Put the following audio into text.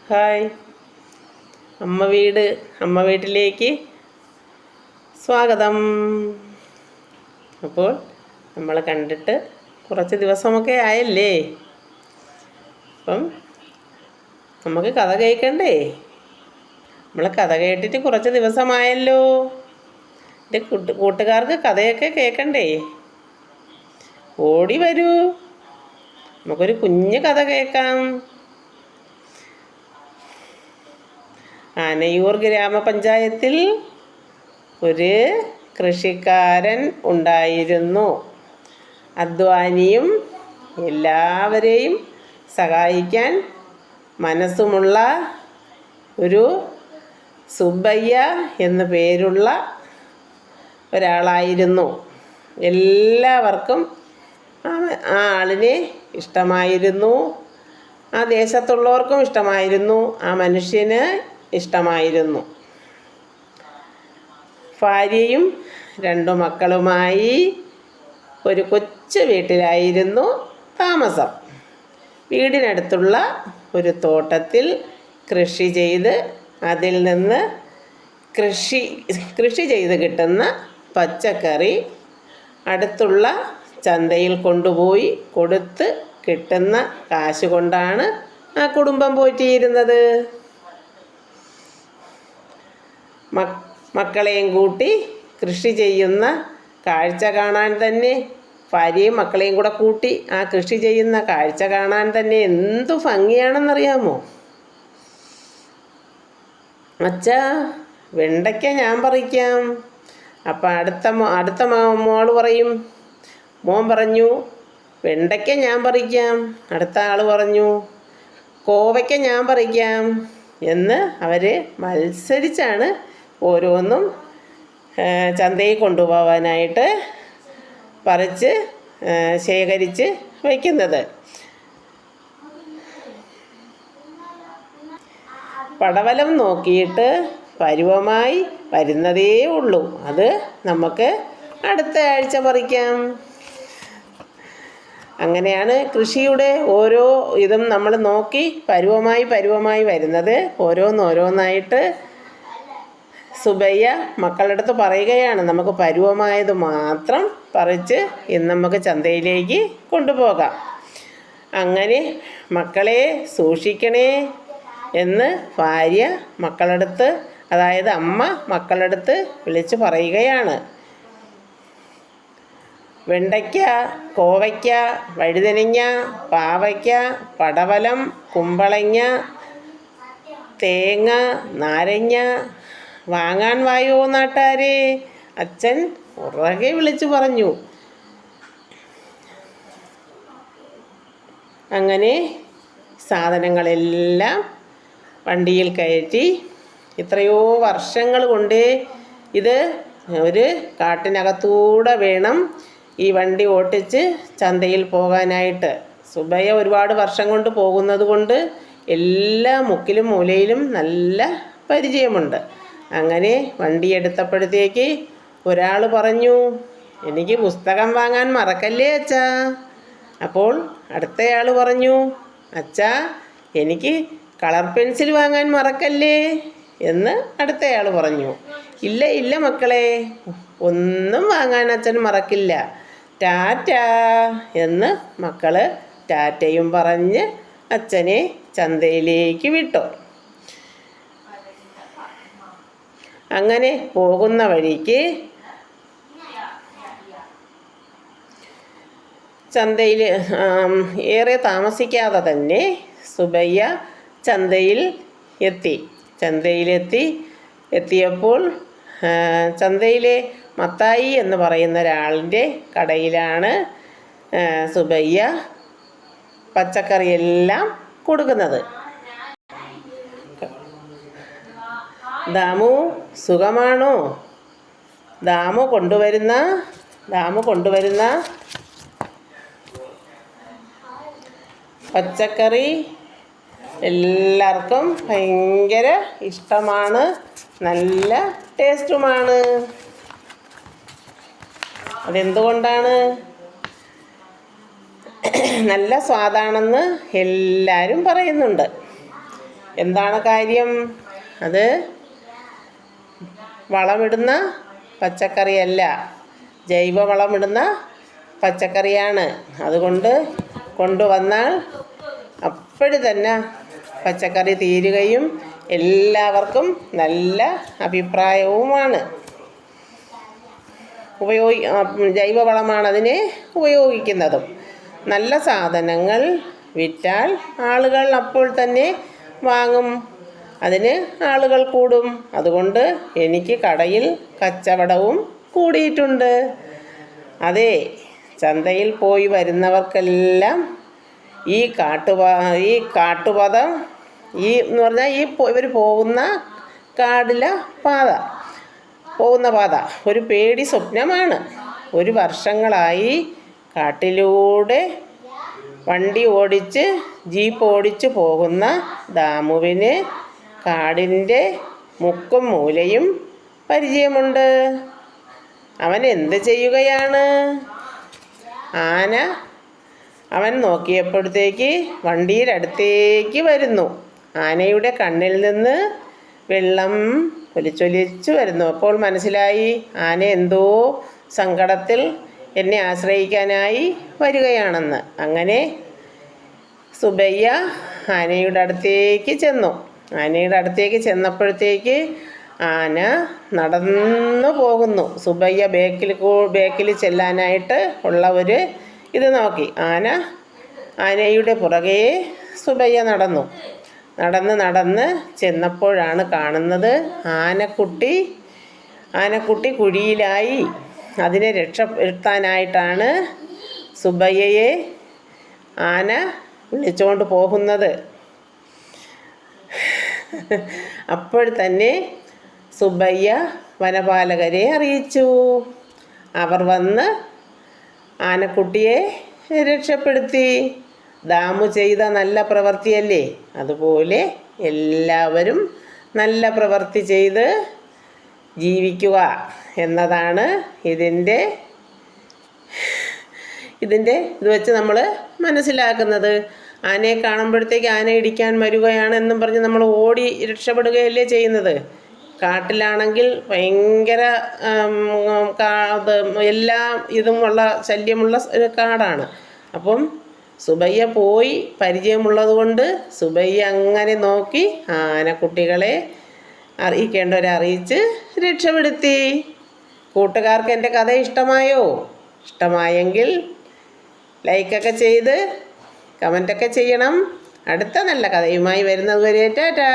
Hi, അമ്മ വീട്ടിലേക്ക് സ്വാഗതം. അപ്പോൾ നമ്മൾ കണ്ടിട്ട് കുറച്ച് ദിവസമൊക്കെ ആയല്ലേ. അപ്പം നമുക്ക് കഥ കേൾക്കണ്ടേ? നമ്മൾ കഥ കേട്ടിട്ട് കുറച്ച് ദിവസമായല്ലോ. എൻ്റെ കൂട്ടുകാർക്ക് കഥയൊക്കെ കേൾക്കണ്ടേ? ഓടി വരൂ, നമുക്കൊരു കുഞ്ഞു കഥ കേൾക്കാം. ആനയൂർ ഗ്രാമപഞ്ചായത്തിൽ ഒരു കൃഷിക്കാരൻ ഉണ്ടായിരുന്നു. അധ്വാനിയും എല്ലാവരെയും സഹായിക്കാൻ മനസ്സുമുള്ള ഒരു സുബ്ബയ്യ എന്നു പേരുള്ള ഒരാളായിരുന്നു. എല്ലാവർക്കും ആ ആളിനെ ഇഷ്ടമായിരുന്നു. ആ ദേശത്തുള്ളവർക്കും ഇഷ്ടമായിരുന്നു. ആ മനുഷ്യന് ഇഷ്ടമായിരുന്നു. ഭാര്യയും 2 മക്കളുമായി ഒരു കൊച്ചു വീട്ടിലായിരുന്നു താമസം. വീടിനടുത്തുള്ള ഒരു തോട്ടത്തിൽ കൃഷി ചെയ്ത് അതിൽ നിന്ന് കൃഷി ചെയ്ത് കിട്ടുന്ന പച്ചക്കറി അടുത്തുള്ള ചന്തയിൽ കൊണ്ടുപോയി കൊടുത്ത് കിട്ടുന്ന കാശ് കൊണ്ടാണ് ആ കുടുംബം പോറ്റിയിരുന്നത്. മക്കളെയും കൂട്ടി കൃഷി ചെയ്യുന്ന കാഴ്ച കാണാൻ തന്നെ, ഭാര്യയും മക്കളെയും കൂടെ കൂട്ടി ആ കൃഷി ചെയ്യുന്ന കാഴ്ച കാണാൻ തന്നെ എന്തു ഭംഗിയാണെന്നറിയാമോ? അച്ഛാ, വെണ്ടയ്ക്ക ഞാൻ പറിക്കാം. അപ്പം അടുത്ത മോൾ പറയും, മോൻ പറഞ്ഞു വെണ്ടയ്ക്ക ഞാൻ പറിക്കാം. അടുത്ത ആൾ പറഞ്ഞു കോവയ്ക്ക ഞാൻ പറിക്കാം എന്ന് അവർ മത്സരിച്ചാണ് ഓരോന്നും ചന്തയിൽ കൊണ്ടുപോകാനായിട്ട് പറിച്ച് ശേഖരിച്ച് വയ്ക്കുന്നത്. പടവലം നോക്കിയിട്ട് പരുവമായി വരുന്നതേ ഉള്ളൂ. അത് നമുക്ക് അടുത്ത ആഴ്ച പറിക്കാം. അങ്ങനെയാണ് കൃഷിയുടെ ഓരോ ഇതും നമ്മൾ നോക്കി പരുവമായി വരുന്നത്. ഓരോന്നായിട്ട് സുബ്ബയ്യ മക്കളുടെ അടുത്ത് പറയുകയാണ്, നമുക്ക് പരുവമായത് മാത്രം പറിച്ച് ഇന്ന് നമുക്ക് ചന്തയിലേക്ക് കൊണ്ടുപോകാം. അങ്ങനെ മക്കളെ സൂക്ഷിക്കണേ എന്ന് ഭാര്യ മക്കളടുത്ത്, അതായത് അമ്മ മക്കളടുത്ത് വിളിച്ച് പറയുകയാണ്. വെണ്ടയ്ക്ക, കോവയ്ക്ക, വഴുതനങ്ങ, പാവയ്ക്ക, പടവലം, കുമ്പളങ്ങ, തേങ്ങ, നാരങ്ങ വാങ്ങാൻ വായോ നാട്ടാരെ, അച്ഛൻ ഉറക്കെ വിളിച്ചു പറഞ്ഞു. അങ്ങനെ സാധനങ്ങളെല്ലാം വണ്ടിയിൽ കയറ്റി എത്രയോ വർഷങ്ങൾ കൊണ്ട് ഇത് ഒരു കാട്ടിനകത്തൂടെ വേണം ഈ വണ്ടി ഓട്ടിച്ച് ചന്തയിൽ പോകാനായിട്ട്. സുബ്ബയ്യ ഒരുപാട് വർഷം കൊണ്ട് പോകുന്നത് കൊണ്ട് എല്ലാ മുക്കിലും മൂലയിലും നല്ല പരിചയമുണ്ട്. അങ്ങനെ വണ്ടി എടുത്തപ്പോഴത്തേക്ക് ഒരാൾ പറഞ്ഞു, എനിക്ക് പുസ്തകം വാങ്ങാൻ മറക്കല്ലേ അച്ഛാ. അപ്പോൾ അടുത്തയാൾ പറഞ്ഞു, അച്ഛാ എനിക്ക് കളർ പെൻസിൽ വാങ്ങാൻ മറക്കല്ലേ എന്ന് അടുത്തയാൾ പറഞ്ഞു. ഇല്ല മക്കളെ, ഒന്നും വാങ്ങാൻ അച്ഛൻ മറക്കില്ല, ടാറ്റാ എന്ന് മക്കൾ ടാറ്റയും പറഞ്ഞ് അച്ഛനെ ചന്തയിലേക്ക് വിട്ടു. അങ്ങനെ പോകുന്ന വഴിക്ക് ചന്തയിൽ ഏറെ താമസിക്കാതെ തന്നെ സുബ്ബയ്യ എത്തിയപ്പോൾ ചന്തയിലെ മത്തായി എന്ന് പറയുന്ന ഒരാളിൻ്റെ കടയിലാണ് സുബ്ബയ്യ പച്ചക്കറിയെല്ലാം കൊടുക്കുന്നത്. ദാമു സുഖമാണോ? ദാമു കൊണ്ടുവരുന്ന പച്ചക്കറി എല്ലാവർക്കും ഭയങ്കര ഇഷ്ടമാണ്, നല്ല ടേസ്റ്റുമാണ്. അതെന്തുകൊണ്ടാണ്? നല്ല സ്വാദാണെന്ന് എല്ലാവരും പറയുന്നുണ്ട്. എന്താണ് കാര്യം? അത് വളമിടുന്ന പച്ചക്കറിയല്ല, ജൈവ വളമിടുന്ന പച്ചക്കറിയാണ്. അതുകൊണ്ട് കൊണ്ടുവന്നാൽ അപ്പോഴും തന്നെ പച്ചക്കറി തീരുകയും എല്ലാവർക്കും നല്ല അഭിപ്രായവുമാണ്. ജൈവവളമാണ് അതിനെ ഉപയോഗിക്കുന്നതും. നല്ല സാധനങ്ങൾ വിറ്റാൽ ആളുകൾ അപ്പോൾ തന്നെ വാങ്ങും, അതിന് ആളുകൾ കൂടും. അതുകൊണ്ട് എനിക്ക് കടയിൽ കച്ചവടവും കൂടിയിട്ടുണ്ട്. അതെ, ചന്തയിൽ പോയി വരുന്നവർക്കെല്ലാം ഈ കാട്ടുപഥം എന്ന് പറഞ്ഞാൽ ഇവർ പോകുന്ന കാടിലെ പാത ഒരു പേടി സ്വപ്നമാണ്. ഒരു വർഷങ്ങളായി കാട്ടിലൂടെ വണ്ടി ഓടിച്ച് ജീപ്പ് ഓടിച്ച് പോകുന്ന ദാമുവിന് കാടിൻ്റെ മുക്കും മൂലയും പരിചയമുണ്ട്. അവൻ എന്ത് ചെയ്യുകയാണ്? അവൻ നോക്കിയപ്പോഴത്തേക്ക് വണ്ടിയുടെ അടുത്തേക്ക് വരുന്നു. ആനയുടെ കണ്ണിൽ നിന്ന് വെള്ളം ഒലിച്ചൊലിച്ചു വരുന്നു. അപ്പോൾ മനസ്സിലായി, ആന എന്തോ സങ്കടത്തിൽ എന്നെ ആശ്രയിക്കാനായി വരികയാണെന്ന്. അങ്ങനെ സുബയ്യ ആനയുടെ അടുത്തേക്ക് ചെന്നു. ആനയുടെ അടുത്തേക്ക് ചെന്നപ്പോഴത്തേക്ക് ആന നടന്നു പോകുന്നു. സുബയ്യ ബേക്കിൽ ചെല്ലാനായിട്ട് ഉള്ള ഒരു ഇത് നോക്കി ആനയുടെ പുറകെ സുബയ്യ നടന്ന് ചെന്നപ്പോഴാണ് കാണുന്നത് ആനക്കുട്ടി കുഴിയിലായി. അതിനെ രക്ഷപ്പെടുത്താനായിട്ടാണ് സുബയ്യയെ ആന വിളിച്ചുകൊണ്ട് പോകുന്നത്. അപ്പോൾ തന്നെ സുബയ്യ വനപാലകരെ അറിയിച്ചു. അവർ വന്ന് ആനക്കുട്ടിയെ രക്ഷപ്പെടുത്തി. ദാമു ചെയ്ത നല്ല പ്രവൃത്തിയല്ലേ? അതുപോലെ എല്ലാവരും നല്ല പ്രവൃത്തി ചെയ്ത് ജീവിക്കുക എന്നതാണ് ഇത് വെച്ച് നമ്മൾ മനസ്സിലാക്കുന്നത്. ആനയെ കാണുമ്പോഴത്തേക്ക് ആന ഇടിക്കാൻ വരികയാണെന്നും പറഞ്ഞ് നമ്മൾ ഓടി രക്ഷപ്പെടുകയല്ലേ ചെയ്യുന്നത്. കാട്ടിലാണെങ്കിൽ ഭയങ്കര എല്ലാ ഇതുമുള്ള ശല്യമുള്ള ഒരു കാടാണ്. അപ്പം സുബയ്യ പോയി പരിചയമുള്ളത് കൊണ്ട് സുബയ്യ അങ്ങനെ നോക്കി ആനക്കുട്ടികളെ അറിയിക്കേണ്ടവരെ അറിയിച്ച് രക്ഷപ്പെടുത്തി. കൂട്ടുകാർക്ക് എൻ്റെ കഥ ഇഷ്ടമായോ? ഇഷ്ടമായെങ്കിൽ ലൈക്കൊക്കെ ചെയ്ത് കമൻ്റൊക്കെ ചെയ്യണം. അടുത്ത നല്ല കഥയുമായി വരുന്നത് വരെ ടാറ്റാ.